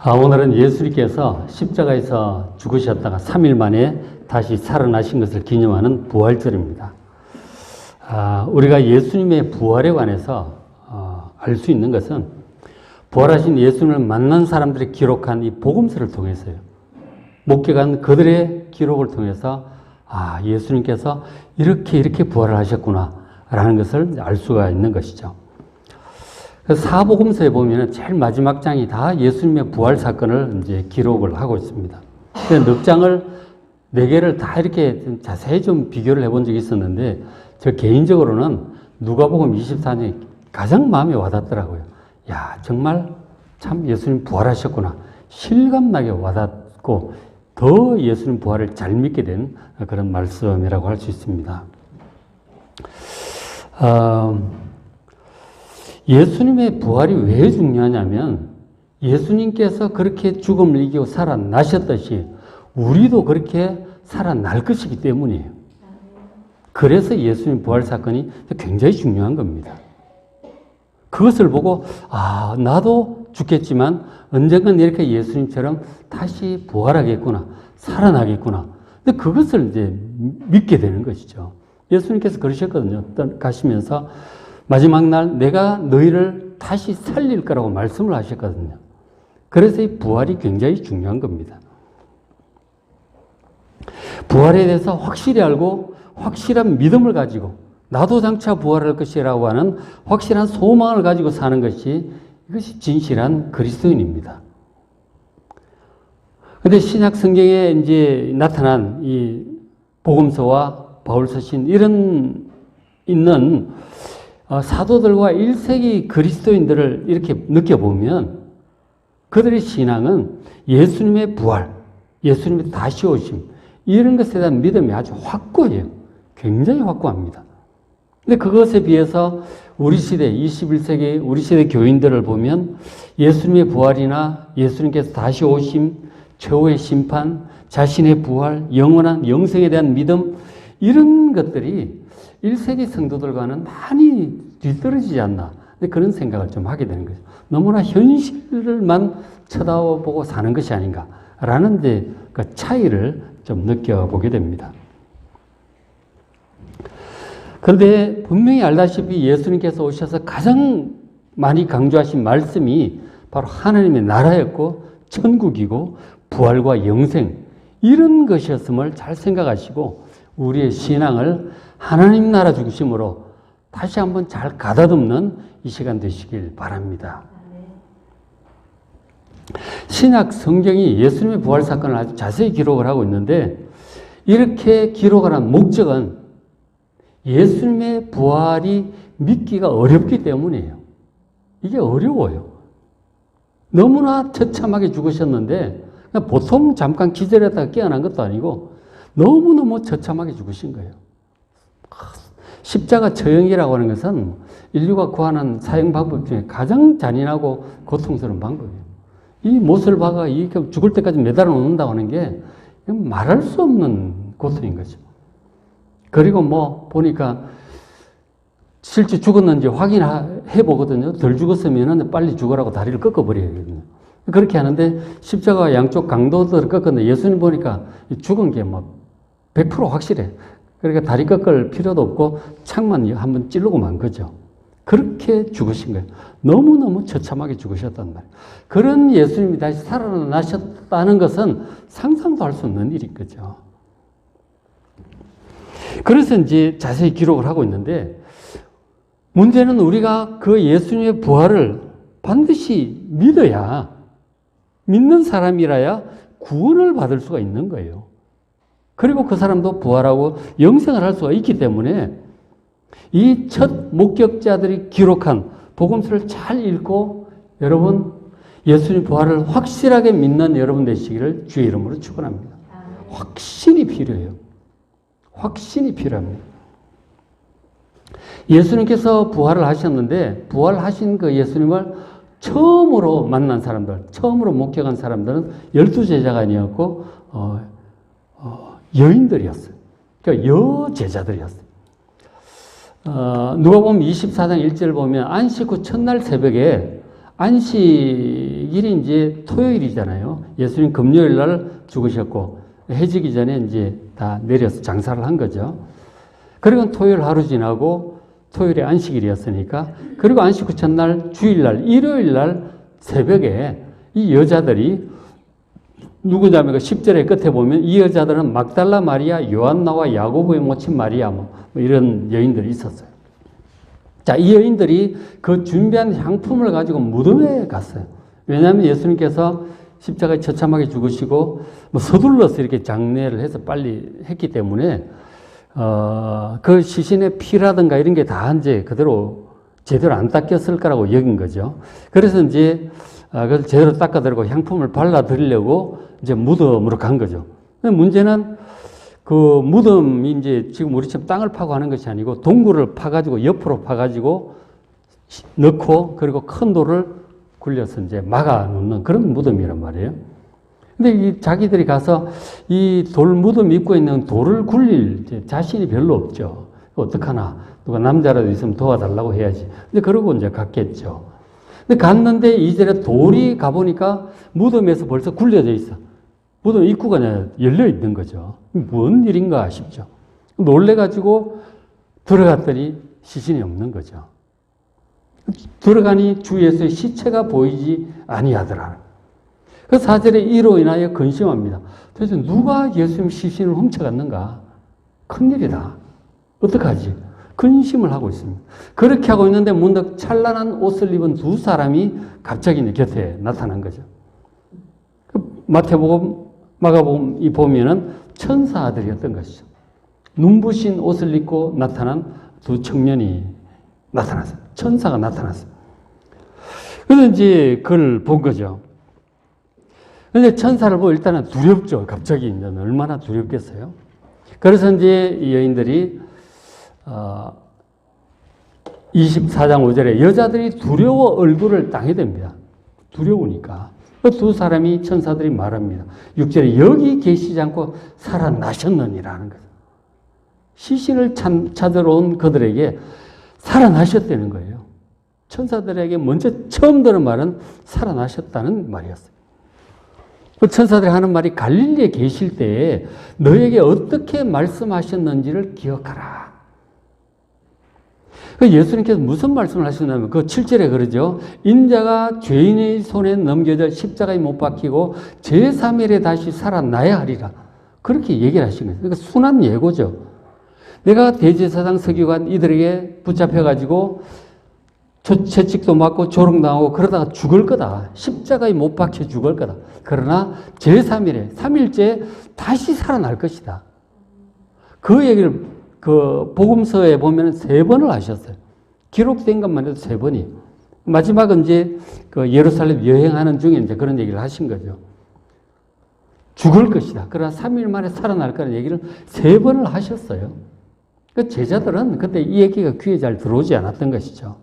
오늘은 예수님께서 십자가에서 죽으셨다가 3일 만에 다시 살아나신 것을 기념하는 부활절입니다. 우리가 예수님의 부활에 관해서 알 수 있는 것은 부활하신 예수님을 만난 사람들이 기록한 이 복음서를 통해서요. 목격한 그들의 기록을 통해서 예수님께서 이렇게 부활을 하셨구나 라는 것을 알 수가 있는 것이죠. 사복음서에 보면 제일 마지막 장이 다 예수님의 부활 사건을 이제 기록을 하고 있습니다. 넉 장을 4개를 다 이렇게 자세히 좀 비교를 해본 적이 있었는데, 저 개인적으로는 누가복음 24장이 가장 마음에 와닿더라고요. 정말 참 예수님 부활하셨구나. 실감나게 와닿고 더 예수님 부활을 잘 믿게 된 그런 말씀이라고 할 수 있습니다. 예수님의 부활이 왜 중요하냐면 예수님께서 그렇게 죽음을 이기고 살아나셨듯이 우리도 그렇게 살아날 것이기 때문이에요. 그래서 예수님 부활 사건이 굉장히 중요한 겁니다. 그것을 보고 나도 죽겠지만 언젠간 이렇게 예수님처럼 다시 부활하겠구나, 살아나겠구나. 근데 그것을 이제 믿게 되는 것이죠. 예수님께서 그러셨거든요. 가시면서 마지막 날 내가 너희를 다시 살릴 거라고 말씀을 하셨거든요. 그래서 이 부활이 굉장히 중요한 겁니다. 부활에 대해서 확실히 알고 확실한 믿음을 가지고 나도 장차 부활할 것이라고 하는 확실한 소망을 가지고 사는 것이 이것이 진실한 그리스도인입니다. 그런데 신약 성경에 이제 나타난 이 복음서와 바울서신 있는 사도들과 1세기 그리스도인들을 이렇게 느껴보면 그들의 신앙은 예수님의 부활, 예수님의 다시 오심, 이런 것에 대한 믿음이 아주 확고해요. 굉장히 확고합니다. 근데 그것에 비해서 우리 시대, 21세기 우리 시대 교인들을 보면 예수님의 부활이나 예수님께서 다시 오심, 최후의 심판, 자신의 부활, 영원한 영생에 대한 믿음, 이런 것들이 1세기 성도들과는 많이 뒤떨어지지 않나. 그런 생각을 좀 하게 되는 거죠. 너무나 현실만 쳐다보고 사는 것이 아닌가라는 그 차이를 좀 느껴보게 됩니다. 그런데 분명히 알다시피 예수님께서 오셔서 가장 많이 강조하신 말씀이 바로 하나님의 나라였고 천국이고 부활과 영생, 이런 것이었음을 잘 생각하시고 우리의 신앙을 하나님 나라 중심으로 다시 한번 잘 가다듬는 이 시간 되시길 바랍니다. 신약 성경이 예수님의 부활 사건을 아주 자세히 기록을 하고 있는데, 이렇게 기록을 한 목적은 예수님의 부활이 믿기가 어렵기 때문이에요. 이게 어려워요. 너무나 처참하게 죽으셨는데 보통 잠깐 기절했다가 깨어난 것도 아니고 너무너무 처참하게 죽으신 거예요. 십자가 처형이라고 하는 것은 인류가 구하는 사형 방법 중에 가장 잔인하고 고통스러운 방법이에요. 이 못을 박아 이렇게 죽을 때까지 매달아 놓는다고 하는 게 말할 수 없는 고통인 거죠. 그리고 보니까 실제 죽었는지 확인해 보거든요. 덜 죽었으면 빨리 죽으라고 다리를 꺾어버려야거든요. 그렇게 하는데 십자가 양쪽 강도들을 꺾었는데 예수님 보니까 죽은 게 100% 확실해. 그러니까 다리 꺾을 필요도 없고 창만 한번 찌르고 만 거죠. 그렇게 죽으신 거예요. 너무너무 처참하게 죽으셨단 말이에요. 그런 예수님이 다시 살아나셨다는 것은 상상도 할 수 없는 일인 거죠. 그래서 이제 자세히 기록을 하고 있는데, 문제는 우리가 그 예수님의 부활을 반드시 믿는 사람이라야 구원을 받을 수가 있는 거예요. 그리고 그 사람도 부활하고 영생을 할 수가 있기 때문에 이 첫 목격자들이 기록한 복음서를 잘 읽고 여러분 예수님 부활을 확실하게 믿는 여러분 되시기를 주의 이름으로 축원합니다. 확신이 필요해요. 확신이 필요합니다. 예수님께서 부활을 하셨는데 부활하신 그 예수님을 처음으로 만난 사람들, 처음으로 목격한 사람들은 12제자가 아니었고 여인들이었어요. 그러니까 여제자들이었어요. 누가복음 24장 1절 보면 안식 후 첫날 새벽에 안식일이 이제 토요일이잖아요. 예수님 금요일 날 죽으셨고, 해지기 전에 이제 다 내려서 장사를 한 거죠. 그리고 토요일 하루 지나고, 토요일에 안식일이었으니까, 그리고 안식 후 첫날, 주일날, 일요일 날 새벽에 이 여자들이 누구냐면 그 10절의 끝에 보면 이 여자들은 막달라 마리아, 요한나와 야고보의 모친 마리아 뭐 이런 여인들이 있었어요. 자, 이 여인들이 그 준비한 향품을 가지고 무덤에 갔어요. 왜냐하면 예수님께서 십자가에 처참하게 죽으시고 뭐 서둘러서 이렇게 장례를 해서 빨리 했기 때문에 그 시신의 피라든가 이런 게 다 이제 그대로 제대로 안 닦였을 거라고 여긴 거죠. 그래서 이제 그걸 제대로 닦아드리고 향품을 발라드리려고 이제 무덤으로 간 거죠. 근데 문제는 그 무덤이 이제 지금 우리처럼 땅을 파고 하는 것이 아니고 동굴을 파가지고 옆으로 파가지고 넣고 그리고 큰 돌을 굴려서 이제 막아 놓는 그런 무덤이란 말이에요. 근데 이 자기들이 가서 이 돌 무덤 입고 있는 돌을 굴릴 자신이 별로 없죠. 어떡하나. 누가 남자라도 있으면 도와달라고 해야지. 근데 그러고 이제 갔겠죠. 근데 갔는데 이전에 돌이 가보니까 무덤에서 벌써 굴려져 있어. 무덤 입구가 열려 있는 거죠. 뭔 일인가 싶죠. 놀래가지고 들어갔더니 시신이 없는 거죠. 들어가니 주 예수의 시체가 보이지 아니하더라. 그 4절에 이로 인하여 근심합니다. 그래서 누가 예수님 시신을 훔쳐갔는가? 큰일이다. 어떡하지? 근심을 하고 있습니다. 그렇게 하고 있는데 문득 찬란한 옷을 입은 두 사람이 갑자기 곁에 나타난 거죠. 마태복음, 마가복음 이 보면은 천사들이었던 것이죠. 눈부신 옷을 입고 나타난 두 청년이 나타났어요. 천사가 나타났어요. 그래서 이제 그걸 본 거죠. 근데 천사를 보고 일단은 두렵죠. 갑자기 이제 얼마나 두렵겠어요. 그래서 이제 이 여인들이 24장 5절에 여자들이 두려워 얼굴을 땅에 댑니다. 두려우니까. 그 두 사람이 천사들이 말합니다. 6절에 여기 계시지 않고 살아나셨느니라는 거죠. 시신을 찾으러 온 그들에게 살아나셨다는 거예요. 천사들에게 먼저 처음 들은 말은 살아나셨다는 말이었어요. 그 천사들이 하는 말이 갈릴리에 계실 때에 너에게 어떻게 말씀하셨는지를 기억하라. 예수님께서 무슨 말씀을 하셨냐면 그 7절에 그러죠. 인자가 죄인의 손에 넘겨져 십자가에 못 박히고 제3일에 다시 살아나야 하리라. 그렇게 얘기를 하신 거예요. 그러니까 순한 예고죠. 내가 대제사장 서기관 이들에게 붙잡혀가지고 채찍도 맞고 조롱당하고 그러다가 죽을 거다. 십자가에 못 박혀 죽을 거다. 그러나 제3일에 3일째 다시 살아날 것이다. 그 얘기를 그 복음서에 보면 3번을 하셨어요. 기록된 것만 해도 3번이. 마지막은 이제 그 예루살렘 여행하는 중에 이제 그런 얘기를 하신 거죠. 죽을 것이다. 그러나 3일 만에 살아날 거라는 얘기를 3번을 하셨어요. 그 제자들은 그때 이 얘기가 귀에 잘 들어오지 않았던 것이죠.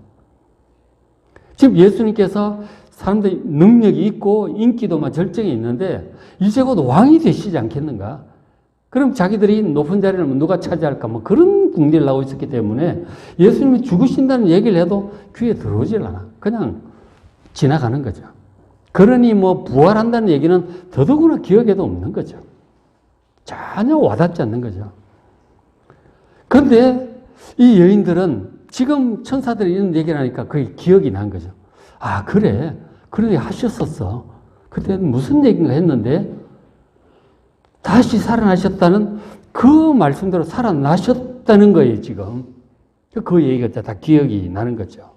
지금 예수님께서 사람들이 능력이 있고 인기도 막 절정이 있는데 이제 곧 왕이 되시지 않겠는가? 그럼 자기들이 높은 자리를 누가 차지할까? 뭐 그런 궁리를 하고 있었기 때문에 예수님이 죽으신다는 얘기를 해도 귀에 들어오질 않아. 그냥 지나가는 거죠. 그러니 뭐 부활한다는 얘기는 더더구나 기억에도 없는 거죠. 전혀 와닿지 않는 거죠. 그런데 이 여인들은 지금 천사들이 이런 얘기를 하니까 그게 기억이 난 거죠. 아, 그래. 그런 얘기 하셨었어. 그때 무슨 얘기인가 했는데 다시 살아나셨다는 그 말씀대로 살아나셨다는 거예요, 지금. 그 얘기가 다 기억이 나는 거죠.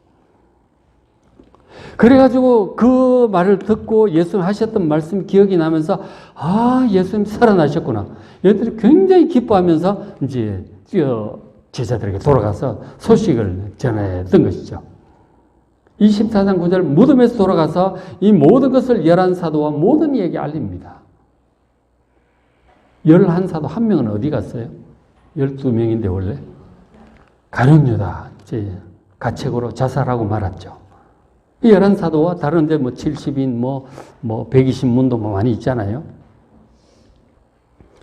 그래가지고 그 말을 듣고 예수님 하셨던 말씀이 기억이 나면서 아, 예수님 살아나셨구나. 얘들이 굉장히 기뻐하면서 이제 제자들에게 돌아가서 소식을 전했던 것이죠. 24장 9절 무덤에서 돌아가서 이 모든 것을 11사도와 모든 이에게 알립니다. 11사도 한 명은 어디 갔어요? 12명인데 원래 가룟유다 이제 가책으로 자살하고 말았죠. 이 11사도와 다른 데 뭐 70인 뭐 120문도 뭐 많이 있잖아요.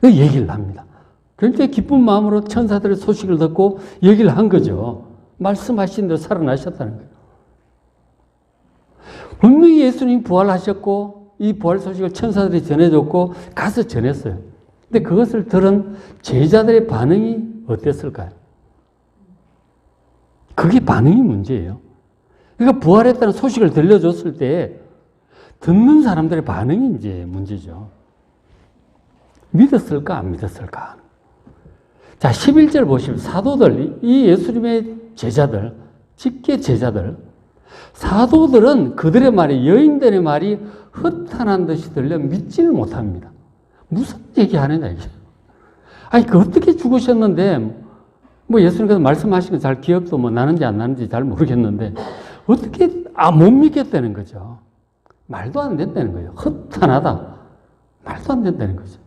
그 얘기를 합니다. 굉장히 기쁜 마음으로 천사들의 소식을 듣고 얘기를 한 거죠. 말씀하신 대로 살아나셨다는 거예요. 분명히 예수님이 부활하셨고 이 부활 소식을 천사들이 전해줬고 가서 전했어요. 근데 그것을 들은 제자들의 반응이 어땠을까요? 그게 반응이 문제예요. 그러니까 부활했다는 소식을 들려줬을 때 듣는 사람들의 반응이 이제 문제죠. 믿었을까 안 믿었을까? 자, 11절 보시면 사도들, 이 예수님의 제자들, 직계 제자들, 사도들은 그들의 말이, 여인들의 말이 허탄한 듯이 들려 믿지를 못합니다. 무슨 얘기하느냐 이게. 아니 그 어떻게 죽으셨는데 뭐 예수님께서 말씀하신 건 잘 기억도 뭐 나는지 안 나는지 잘 모르겠는데 어떻게 못 믿겠다는 거죠. 말도 안 된다는 거예요. 허탄하다. 말도 안 된다는 거죠.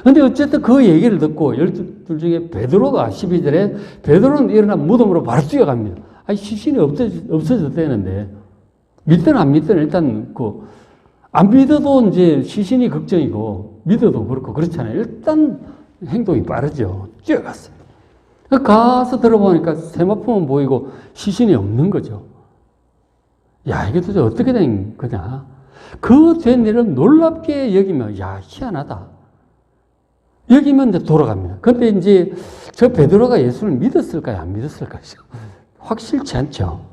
근데 어쨌든 그 얘기를 듣고 12 중에 베드로가 12절에 베드로는 일어나 무덤으로 바로 뛰어갑니다. 아니 시신이 없어졌다는데 믿든 안 믿든 일단 안 믿어도 이제 시신이 걱정이고 믿어도 그렇고 그렇잖아요. 일단 행동이 빠르죠. 뛰어갔어요. 가서 들어보니까 세마포만 보이고 시신이 없는 거죠. 야, 이게 도대체 어떻게 된 거냐. 그 된 일을 놀랍게 여기면 야, 희한하다. 여기면 이제 돌아갑니다. 근데 이제 저 베드로가 예수를 믿었을까요? 안 믿었을까요? 확실치 않죠.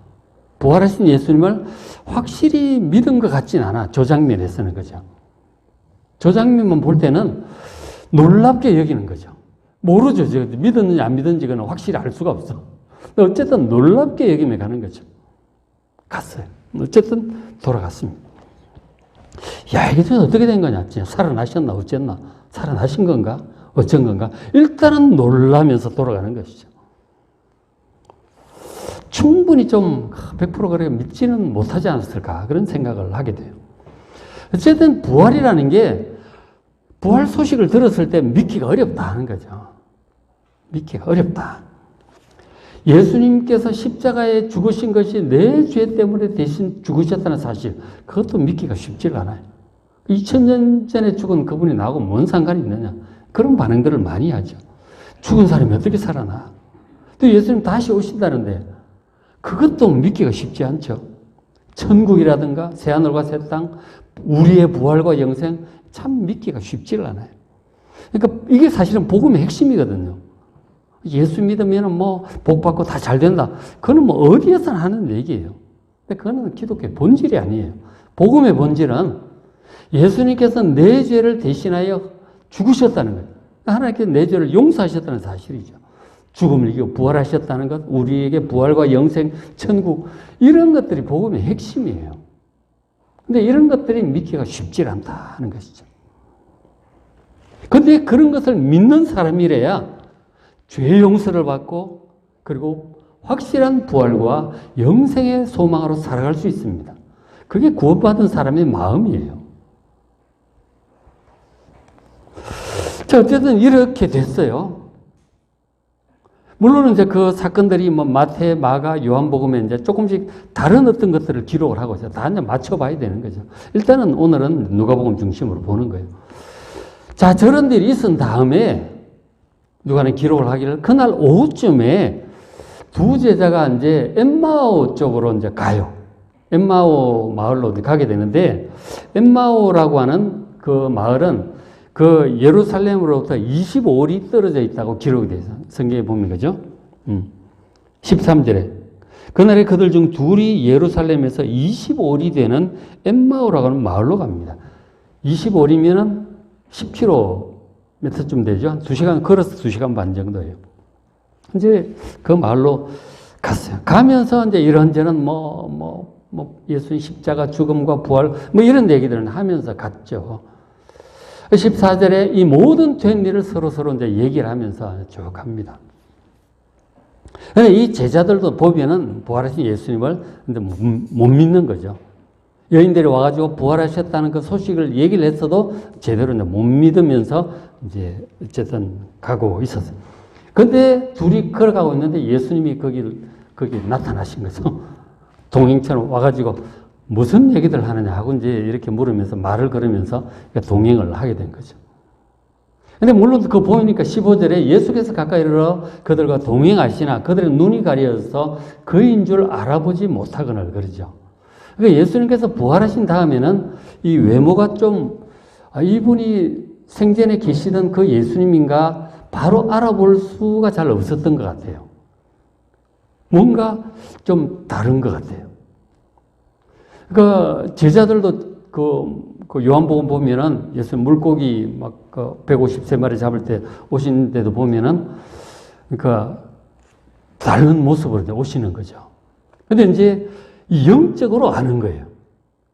부활하신 예수님을 확실히 믿은 것 같진 않아. 저 장면에서는 그죠. 저 장면만 볼 때는 놀랍게 여기는 거죠. 모르죠. 믿었는지 안 믿었는지 그는 확실히 알 수가 없어. 어쨌든 놀랍게 여기며 가는 거죠. 갔어요. 어쨌든 돌아갔습니다. 야, 이게 어떻게 된 거냐. 진짜 살아나셨나 어쨌나. 살아나신 건가? 어쩐 건가? 일단은 놀라면서 돌아가는 것이죠. 충분히 좀 100% 그렇게 믿지는 못하지 않았을까 그런 생각을 하게 돼요. 어쨌든 부활이라는 게 부활 소식을 들었을 때 믿기가 어렵다 하는 거죠. 믿기가 어렵다. 예수님께서 십자가에 죽으신 것이 내 죄 때문에 대신 죽으셨다는 사실, 그것도 믿기가 쉽지가 않아요. 2000년 전에 죽은 그분이 나하고 뭔 상관이 있느냐. 그런 반응들을 많이 하죠. 죽은 사람이 어떻게 살아나. 또 예수님 다시 오신다는데 그것도 믿기가 쉽지 않죠. 천국이라든가 새하늘과 새 땅, 우리의 부활과 영생, 참 믿기가 쉽지를 않아요. 그러니까 이게 사실은 복음의 핵심이거든요. 예수 믿으면 뭐 복받고 다 잘 된다. 그거는 뭐 어디에서나 하는 얘기예요. 근데 그거는 기독교의 본질이 아니에요. 복음의 본질은 예수님께서 내 죄를 대신하여 죽으셨다는 거예요. 하나님께서 내 죄를 용서하셨다는 사실이죠. 죽음을 이기고 부활하셨다는 것, 우리에게 부활과 영생, 천국, 이런 것들이 복음의 핵심이에요. 근데 이런 것들이 믿기가 쉽지 않다 하는 것이죠. 근데 그런 것을 믿는 사람이래야 죄 용서를 받고 그리고 확실한 부활과 영생의 소망으로 살아갈 수 있습니다. 그게 구원받은 사람의 마음이에요. 자, 어쨌든 이렇게 됐어요. 물론 이제 그 사건들이 뭐 마태, 마가, 요한복음에 이제 조금씩 다른 어떤 것들을 기록을 하고 있어요. 다 이제 맞춰봐야 되는 거죠. 일단은 오늘은 누가복음 중심으로 보는 거예요. 자, 저런 일이 있은 다음에 누가는 기록을 하기를 그날 오후쯤에 두 제자가 이제 엠마오 쪽으로 이제 가요. 엠마오 마을로 가게 되는데 엠마오라고 하는 그 마을은 그 예루살렘으로부터 25리 떨어져 있다고 기록이 돼서 성경에 보면 거죠. 13절에 그날에 그들 중 둘이 예루살렘에서 25리 되는 엠마오라고 하는 마을로 갑니다. 25리면은 10km쯤 되죠. 2시간 걸어서 2시간 반 정도예요. 이제 그 마을로 갔어요. 가면서 이제 이런저런 예수님 십자가 죽음과 부활 이런 얘기들을 하면서 갔죠. 14절에 이 모든 된 일을 서로 이제 얘기를 하면서 쭉 합니다. 이 제자들도 보면은 부활하신 예수님을 못 믿는 거죠. 여인들이 와가지고 부활하셨다는 그 소식을 얘기를 했어도 제대로 이제 못 믿으면서 이제 어쨌든 가고 있었어요. 근데 둘이 걸어가고 있는데 예수님이 거기 나타나신 거죠. 동행처럼 와가지고 무슨 얘기들 하느냐 하고 이제 이렇게 물으면서 말을 걸으면서 동행을 하게 된 거죠. 근데 물론 그거 보니까 15절에 예수께서 가까이 이르러 그들과 동행하시나 그들의 눈이 가려서 그인 줄 알아보지 못하거늘 그러죠. 그러니까 예수님께서 부활하신 다음에는 이 외모가 좀, 이분이 생전에 계시던 그 예수님인가 바로 알아볼 수가 잘 없었던 것 같아요. 뭔가 좀 다른 것 같아요. 그러니까 제자들도 그 요한복음 보면은 예수님 물고기 막 153마리 잡을 때 오신 데도 보면은 그러니까 다른 모습으로 오시는 거죠. 근데 이제 영적으로 아는 거예요.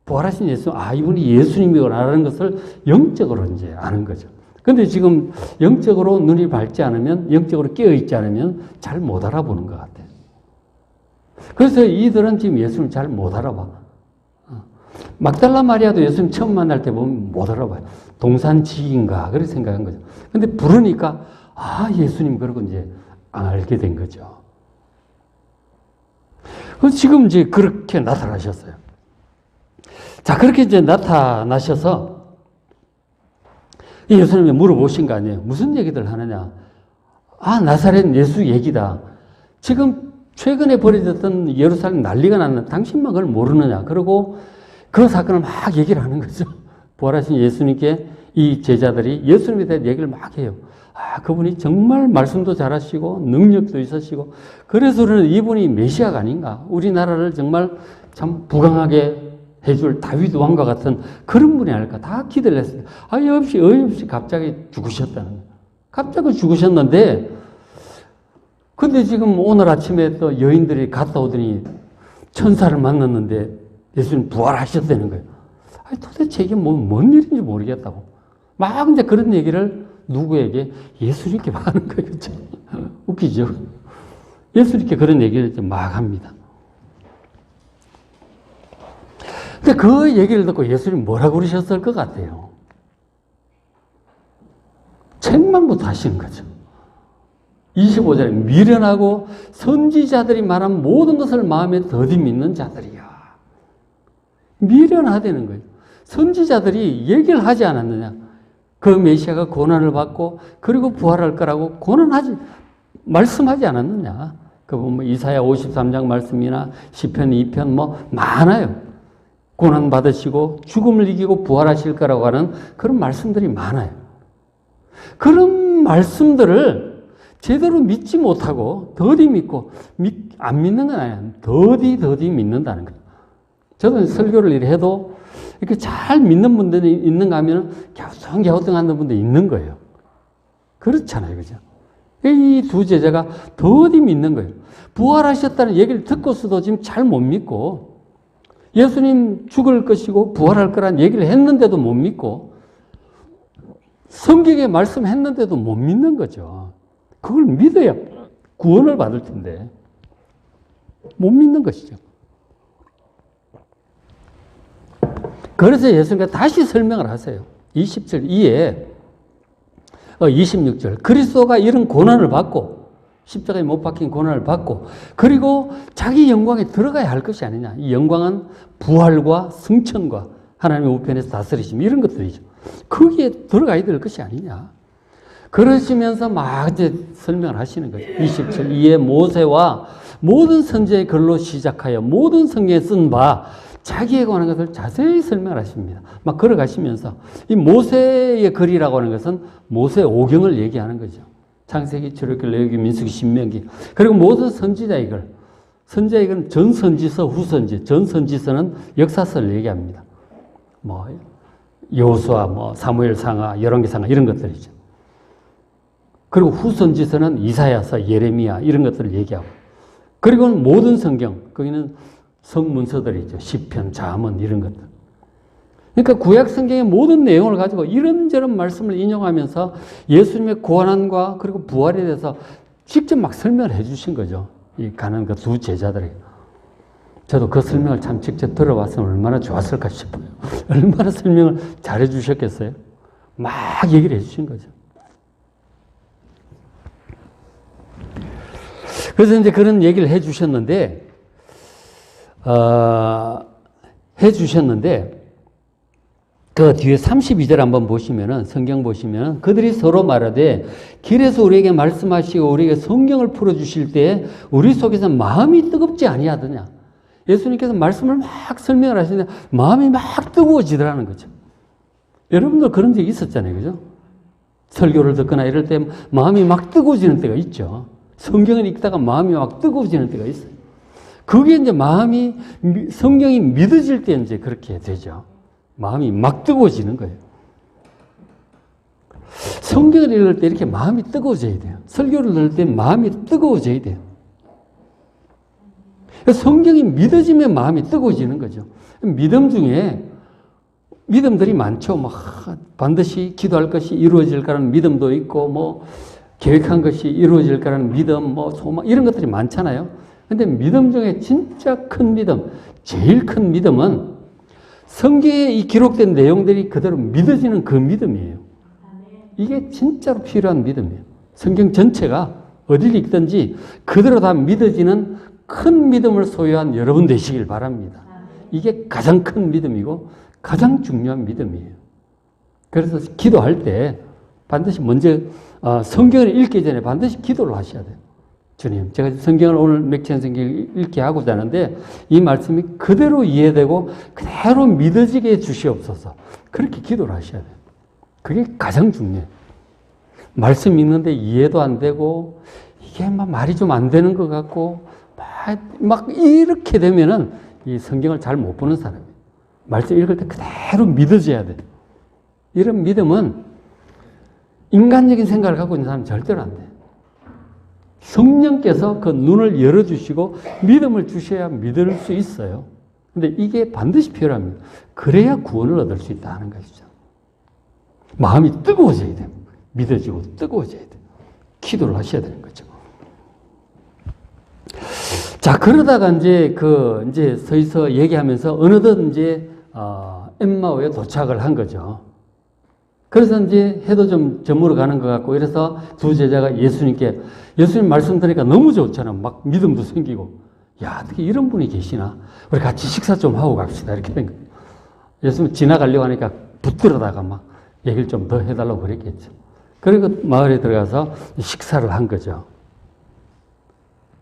부활하신 예수, 이분이 예수님이구나라는 것을 영적으로 이제 아는 거죠. 근데 지금 영적으로 눈이 밝지 않으면, 영적으로 깨어있지 않으면 잘 못 알아보는 것 같아요. 그래서 이들은 지금 예수님을 잘 못 알아봐. 막달라 마리아도 예수님 처음 만날 때 보면 못 알아봐요. 동산지기인가 그렇게 생각한 거죠. 근데 부르니까 예수님 그러고 이제 알게 된 거죠. 지금 이제 그렇게 나타나셨어요. 자, 그렇게 이제 나타나셔서 예수님이 물어보신 거 아니에요. 무슨 얘기들 하느냐. 나사렛 예수 얘기다. 지금 최근에 벌어졌던 예루살렘 난리가 났는데 당신만 그걸 모르느냐. 그리고 그 사건을 막 얘기를 하는 거죠. 부활하신 예수님께 이 제자들이 예수님에 대한 얘기를 막 해요. 그분이 정말 말씀도 잘하시고 능력도 있으시고 그래서 우리는 이분이 메시아가 아닌가. 우리나라를 정말 참 부강하게 해줄 다윗 왕과 같은 그런 분이 아닐까. 다 기대를 했습니다. 어이없이 갑자기 죽으셨다는 거예요. 갑자기 죽으셨는데 근데 지금 오늘 아침에 또 여인들이 갔다 오더니 천사를 만났는데 예수님 부활하셨다는 거예요. 도대체 이게 뭔 일인지 모르겠다고. 막 이제 그런 얘기를 누구에게? 예수님께 막 하는 거예요. 그렇죠? 웃기죠? 예수님께 그런 얘기를 막 합니다. 근데 그 얘기를 듣고 예수님 뭐라고 그러셨을 것 같아요? 책망부터 하시는 거죠. 25절에 미련하고 선지자들이 말한 모든 것을 마음에 더디 믿는 자들이야. 미련하다는 거예요. 선지자들이 얘기를 하지 않았느냐. 그 메시아가 고난을 받고 그리고 부활할 거라고 말씀하지 않았느냐. 이사야 53장 말씀이나 시편 2편 많아요. 고난 받으시고 죽음을 이기고 부활하실 거라고 하는 그런 말씀들이 많아요. 그런 말씀들을 제대로 믿지 못하고 더디 믿고 안 믿는 건 아니에요. 더디 믿는다는 거예요. 저도 설교를 이렇게 해도 이렇게 잘 믿는 분들이 있는가 하면 갸우뚱하는 분들이 있는 거예요. 그렇잖아요. 그죠? 이 두 제자가 더디 믿는 거예요. 부활하셨다는 얘기를 듣고서도 지금 잘 못 믿고 예수님 죽을 것이고 부활할 거란 얘기를 했는데도 못 믿고 성경에 말씀했는데도 못 믿는 거죠. 그걸 믿어야 구원을 받을 텐데 못 믿는 것이죠. 그래서 예수님께서 다시 설명을 하세요. 20절 이에 26절 그리스도가 이런 고난을 받고 십자가에 못 박힌 고난을 받고 그리고 자기 영광에 들어가야 할 것이 아니냐. 이 영광은 부활과 승천과 하나님의 우편에서 다스리심 이런 것들이죠. 거기에 들어가야 될 것이 아니냐. 그러시면서 막 이제 설명을 하시는 거죠. 27 이에 모세와 모든 선지자의 글로 시작하여 모든 성경에 쓴 바 자기에 관한 것을 자세히 설명을 하십니다. 막 걸어가시면서 이 모세의 글이라고 하는 것은 모세 오경을 얘기하는 거죠. 창세기, 출애굽기, 레위기, 민수기, 신명기. 그리고 모든 선지자의 글. 선지자의 글은 전선지서, 후선지. 전선지서는 역사서를 얘기합니다. 여호수아, 사무엘상하, 열왕기상하 이런 것들이죠. 그리고 후선지서는 이사야서, 예레미야 이런 것들을 얘기하고. 그리고 모든 성경, 거기는 성문서들이죠. 시편, 잠언 이런 것들. 그러니까 구약 성경의 모든 내용을 가지고 이런저런 말씀을 인용하면서 예수님의 고난과 그리고 부활에 대해서 직접 막 설명을 해 주신 거죠. 이 가는 그 두 제자들에게. 저도 그 설명을 참 직접 들어봤으면 얼마나 좋았을까 싶어요. 얼마나 설명을 잘해 주셨겠어요? 막 얘기를 해 주신 거죠. 그래서 이제 그런 얘기를 해 주셨는데, 그 뒤에 32절 한번 보시면은, 성경 보시면은, 그들이 서로 말하되, 길에서 우리에게 말씀하시고 우리에게 성경을 풀어주실 때, 우리 속에서 마음이 뜨겁지 아니하더냐. 예수님께서 말씀을 막 설명을 하시는데 마음이 막 뜨거워지더라는 거죠. 여러분들 그런 적이 있었잖아요. 그죠? 설교를 듣거나 이럴 때 마음이 막 뜨거워지는 때가 있죠. 성경을 읽다가 마음이 막 뜨거워지는 때가 있어요. 그게 이제 마음이, 성경이 믿어질 때 이제 그렇게 되죠. 마음이 막 뜨거워지는 거예요. 성경을 읽을 때 이렇게 마음이 뜨거워져야 돼요. 설교를 들을 때 마음이 뜨거워져야 돼요. 성경이 믿어지면 마음이 뜨거워지는 거죠. 믿음 중에 믿음들이 많죠. 막 반드시 기도할 것이 이루어질 거라는 믿음도 있고, 뭐 계획한 것이 이루어질 거라는 믿음, 뭐 소망 이런 것들이 많잖아요. 근데 믿음 중에 진짜 큰 믿음, 제일 큰 믿음은 성경에 이 기록된 내용들이 그대로 믿어지는 그 믿음이에요. 이게 진짜로 필요한 믿음이에요. 성경 전체가 어딜 읽든지 그대로 다 믿어지는 큰 믿음을 소유한 여러분 되시길 바랍니다. 이게 가장 큰 믿음이고 가장 중요한 믿음이에요. 그래서 기도할 때 반드시 먼저 성경을 읽기 전에 반드시 기도를 하셔야 돼요. 주님, 제가 성경을 오늘 맥주한 성경을 읽게 하고자 하는데 이 말씀이 그대로 이해되고 그대로 믿어지게 해주시옵소서. 그렇게 기도를 하셔야 돼요. 그게 가장 중요해요. 말씀 읽는데 이해도 안 되고 이게 막 말이 좀 안 되는 것 같고 막 이렇게 되면은 이 성경을 잘 못 보는 사람이에요. 말씀 읽을 때 그대로 믿어져야 돼요. 이런 믿음은 인간적인 생각을 갖고 있는 사람은 절대로 안 돼요. 성령께서 그 눈을 열어주시고 믿음을 주셔야 믿을 수 있어요. 근데 이게 반드시 필요합니다. 그래야 구원을 얻을 수 있다는 것이죠. 마음이 뜨거워져야 돼요. 믿어지고 뜨거워져야 돼요. 기도를 하셔야 되는 거죠. 자, 그러다가 이제 서서 얘기하면서 어느덧 이제 엠마오에 도착을 한 거죠. 그래서 이제 해도 좀 저물어 가는 것 같고 이래서 두 제자가 예수님 말씀 들으니까 너무 좋잖아. 막 믿음도 생기고. 야, 어떻게 이런 분이 계시나? 우리 같이 식사 좀 하고 갑시다. 이렇게 된 거예요. 예수님 지나가려고 하니까 붙들어다가 막 얘기를 좀 더 해달라고 그랬겠죠. 그리고 마을에 들어가서 식사를 한 거죠.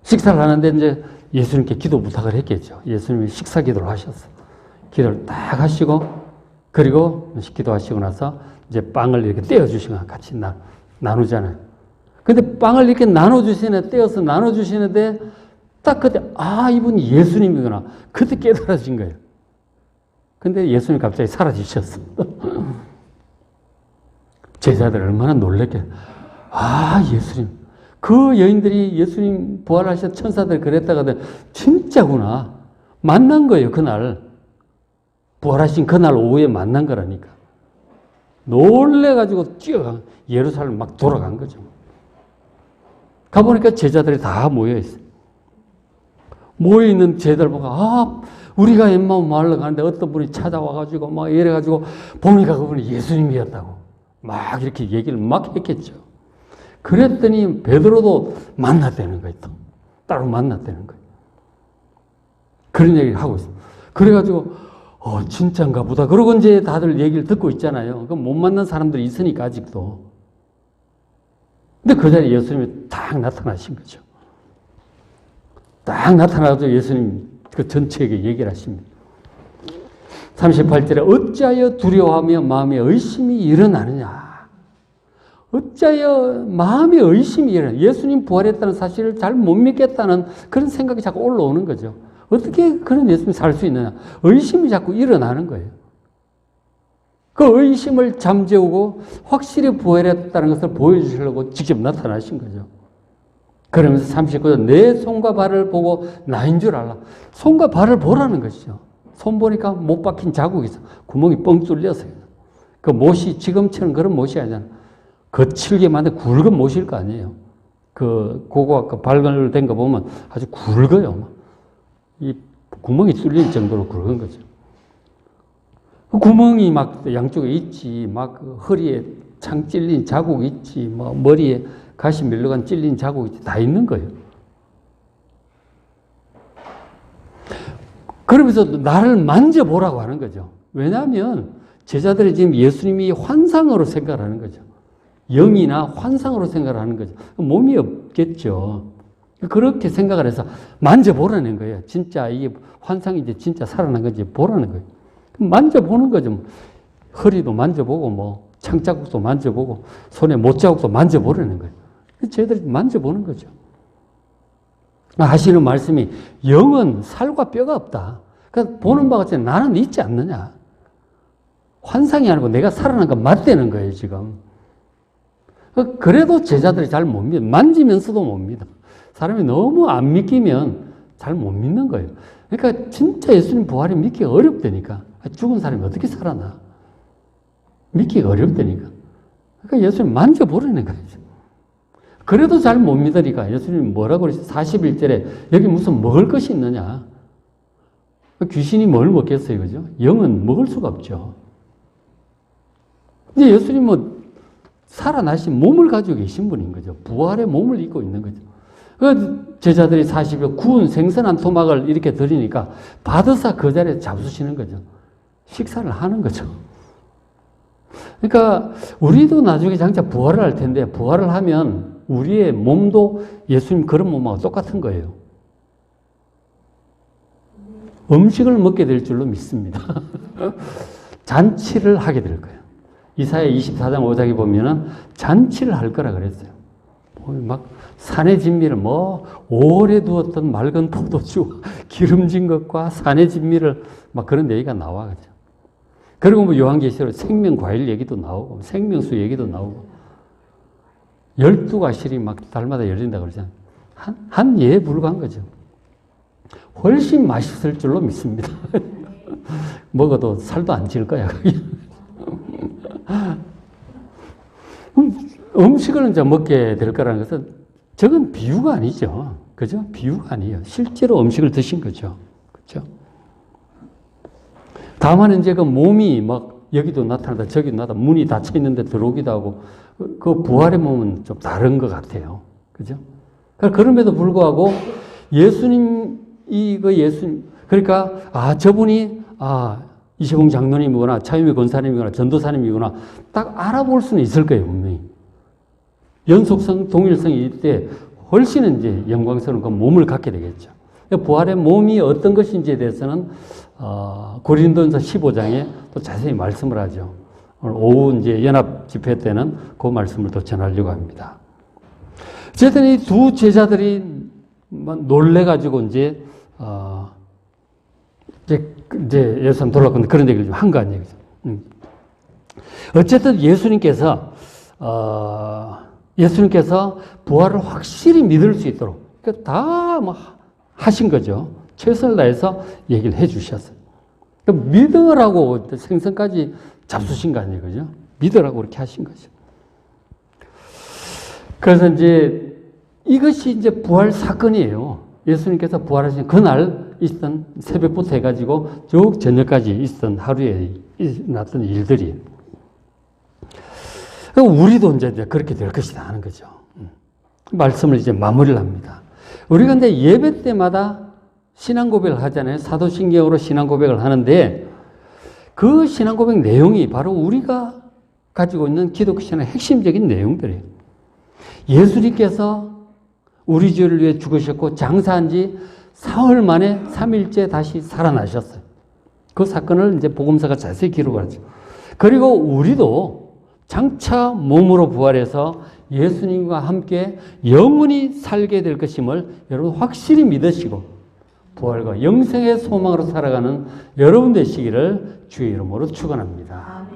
식사를 하는데 이제 예수님께 기도 부탁을 했겠죠. 예수님이 식사 기도를 하셨어요. 기도를 딱 하시고, 그리고 기도하시고 나서 이제 빵을 이렇게 떼어주시면 같이 나누잖아요. 근데 빵을 이렇게 떼어서 나눠주시는데 딱 그때, 이분이 예수님이구나. 그때 깨달아진 거예요. 근데 예수님이 갑자기 사라지셨어. 제자들 얼마나 놀랬게. 예수님. 그 여인들이 예수님 부활하신 천사들 그랬다가 진짜구나. 만난 거예요, 그날. 부활하신 그날 오후에 만난 거라니까. 놀래가지고 뛰어가 예루살렘 막 돌아간 거죠. 가보니까 제자들이 다 모여있어요. 모여있는 제자들 보고, 우리가 엠마오 마을로 가는데 어떤 분이 찾아와가지고 막 이래가지고 보니까 그분이 예수님이었다고. 막 이렇게 얘기를 막 했겠죠. 그랬더니 베드로도 만났다는 거예요. 또. 따로 만났다는 거예요. 그런 얘기를 하고 있어요. 그래가지고 진짜인가 보다. 그러고 이제 다들 얘기를 듣고 있잖아요. 그럼 못 만난 사람들이 있으니까 아직도. 근데 그 자리에 예수님이 딱 나타나신 거죠. 딱 나타나서 예수님 그 전체에게 얘기를 하십니다. 38절에 어찌하여 두려워하며 마음에 의심이 일어나느냐. 어찌하여 마음에 의심이 일어나느냐. 예수님 부활했다는 사실을 잘 못 믿겠다는 그런 생각이 자꾸 올라오는 거죠. 어떻게 그런 예수님이 살 수 있느냐. 의심이 자꾸 일어나는 거예요. 그 의심을 잠재우고 확실히 부활했다는 것을 보여주시려고 직접 나타나신 거죠. 그러면서 39절 내 손과 발을 보고 나인 줄 알라. 손과 발을 보라는 것이죠. 손 보니까 못 박힌 자국이 있어. 구멍이 뻥 뚫렸어요. 그 못이 지금처럼 그런 못이 아니잖아. 거칠게 만든 굵은 못일 거 아니에요. 그 고고가 발견된 거 보면 아주 굵어요. 이 구멍이 뚫릴 정도로 굵은 거죠. 그 구멍이 막 양쪽에 있지, 막 허리에 창 찔린 자국이 있지, 뭐 머리에 가시 밀려간 찔린 자국이 있지, 다 있는 거예요. 그러면서 나를 만져보라고 하는 거죠. 왜냐하면 제자들이 지금 예수님이 환상으로 생각하는 거죠. 영이나 환상으로 생각하는 거죠. 몸이 없겠죠. 그렇게 생각을 해서 만져보라는 거예요. 진짜 이게 환상인지 진짜 살아난 건지 보라는 거예요. 만져보는 거죠. 허리도 만져보고 뭐 창자국도 만져보고 손에 못자국도 만져보라는 거예요. 저희들이 만져보는 거죠. 하시는 말씀이 영은 살과 뼈가 없다. 그러니까 보는 바가 같이 나는 있지 않느냐. 환상이 아니고 내가 살아난 거 맞대는 거예요, 지금. 그래도 제자들이 잘 못 믿어. 만지면서도 못 믿어. 사람이 너무 안 믿기면 잘 못 믿는 거예요. 그러니까 진짜 예수님 부활이 믿기가 어렵다니까. 죽은 사람이 어떻게 살아나? 믿기가 어렵다니까. 그러니까 예수님 만져보라는 거예요. 그래도 잘 못 믿으니까 예수님이 뭐라고 그러셨어요? 41절에 여기 무슨 먹을 것이 있느냐? 귀신이 뭘 먹겠어요, 그죠? 영은 먹을 수가 없죠. 근데 예수님은 살아나신 몸을 가지고 계신 분인 거죠. 부활의 몸을 입고 있는 거죠. 그 제자들이 40여 구운 생선한 토막을 이렇게 드리니까 받으사 그 자리에 잡수시는 거죠. 식사를 하는 거죠. 그러니까 우리도 나중에 장차 부활을 할 텐데 부활을 하면 우리의 몸도 예수님 그런 몸하고 똑같은 거예요. 음식을 먹게 될 줄로 믿습니다. 잔치를 하게 될 거예요. 이사야 24장 5장에 보면은 잔치를 할 거라 그랬어요. 막 산의 진미를 뭐 오래 두었던 맑은 포도주, 기름진 것과 산의 진미를 막 그런 얘기가 나와. 그죠? 그리고 뭐 요한계시록 생명 과일 얘기도 나오고 생명수 얘기도 나오고 12가실이 막 달마다 열린다 그러잖아요. 한 예에 불과한 거죠. 훨씬 맛있을 줄로 믿습니다. 먹어도 살도 안 찔 거야. 음식을 이제 먹게 될 거라는 것은 저건 비유가 아니죠. 그죠? 비유가 아니에요. 실제로 음식을 드신 거죠. 그렇죠? 다만 이제 그 몸이 막 여기도 나타나다 저기도 나타나다 문이 닫혀 있는데 들어오기도 하고 그 부활의 몸은 좀 다른 것 같아요. 그죠? 그럼에도 불구하고 예수님 그러니까 저분이 이시봉 장로님이구나 차유미 권사님이구나 전도사님이구나 딱 알아볼 수는 있을 거예요, 분명히. 연속성, 동일성이 있을 때 훨씬 이제 영광스러운 그 몸을 갖게 되겠죠. 부활의 몸이 어떤 것인지에 대해서는 고린도전서 15장에 또 자세히 말씀을 하죠. 오늘 오후 이제 연합 집회 때는 그 말씀을 또 전하려고 합니다. 어쨌든 이 두 제자들이 놀래가지고 이제 예수님 돌아왔는데 그런 얘기를 좀 한 거 아니에요. 어쨌든 예수님께서 부활을 확실히 믿을 수 있도록 그러니까 다 뭐 하신 거죠. 최선을 다해서 얘기를 해 주셨어요. 그러니까 믿으라고 생선까지 잡수신 거 아니에요. 그죠? 믿으라고 그렇게 하신 거죠. 그래서 이제 이것이 이제 부활 사건이에요. 예수님께서 부활하신 그날 있었던 새벽부터 해가지고 쭉 저녁까지 있었던 하루에 일어났던 일들이. 우리도 이제 그렇게 될 것이다 하는 거죠. 말씀을 이제 마무리를 합니다. 우리가 이제 예배 때마다 신앙 고백을 하잖아요. 사도신경으로 신앙 고백을 하는데 그 신앙 고백 내용이 바로 우리가 가지고 있는 기독교 신앙의 핵심적인 내용들이에요. 예수님께서 우리 죄를 위해 죽으셨고 장사한 지 사흘 만에 3일째 다시 살아나셨어요. 그 사건을 이제 복음서가 자세히 기록하죠. 그리고 우리도 장차 몸으로 부활해서 예수님과 함께 영원히 살게 될 것임을 여러분 확실히 믿으시고 부활과 영생의 소망으로 살아가는 여러분 되시기를 주의 이름으로 축원합니다.